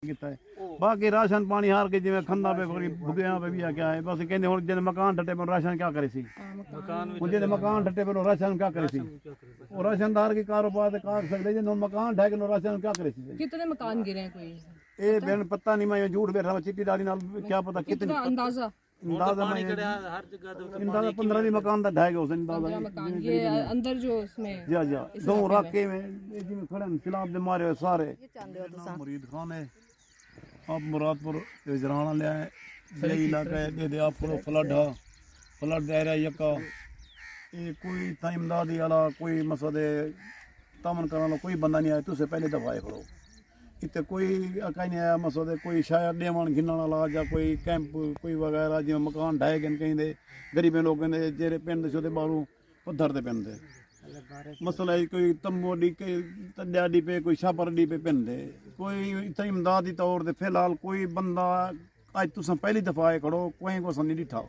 ਕੀਤਾ ਹੈ। ਬਾਕੀ ਰਾਸ਼ਨ ਪਾਣੀ ਹਾਰ ਕੇ ਜਿਵੇਂ ਖੰਨਾ ਪੇ ਕੋਈ ਭੁਗਿਆ ਪੇ ਵੀ ਆ ਗਿਆ ਹੈ। ਬਸ ਕਹਿੰਦੇ ਹੁਣ ਜਿਹਨੇ ਮਕਾਨ ਢੱਟੇ ਪਰ ਰਾਸ਼ਨ ਕਿਆ ਕਰੇ ਸੀ ਹੁਣ ਜਿਹਨੇ ਮਕਾਨ ਢੱਟੇ ਪਰ ਰਾਸ਼ਨ ਕਿਆ ਕਰੇ ਸੀ ਉਹ राशनदार के कारोबार से काट सकते जिन्होंने मकान ढह के राशन क्या करे सी कितने मकान गिरे हैं कोई ये बेन पता नहीं मैं झूठ बैठा हूं चिट्टी डाली नाल क्या पता कितने अंदाजा अंदाजा मैं अंदाजा 15 भी मकान दा ढह गया उस अंदाजा मकान ये अंदर जो उसमें जा जा दो राके में जिसमें खड़े फिलाब दे मारे सारे मुरीद खान है आप मुरादपुर इजराना ले आए यही इलाका है दे आप फ्लड दायरा यका ये कोई था इमदादी वाला कोई मसले तमन करने वाला कोई बंदा नहीं आया तुझसे पहले दफाए करो इतने कोई कहीं नहीं आया मसले कोई शायद डेवन घिनने वाला या कोई कैंप कोई वगैरह जिवें मकान ढाए गए कहीं दे गरीबें लोगों ने जेरे पिंड से बाहरों पत्थर दे पिंड दे मसला है कोई तंबू डी के तड्या डी पे कोई छापर डी पे पिंड दे कोई इतने इमदादी तौर पर फिलहाल कोई बंदा अज तुस पहली दफा आए खड़ो कोई को नहीं डिठा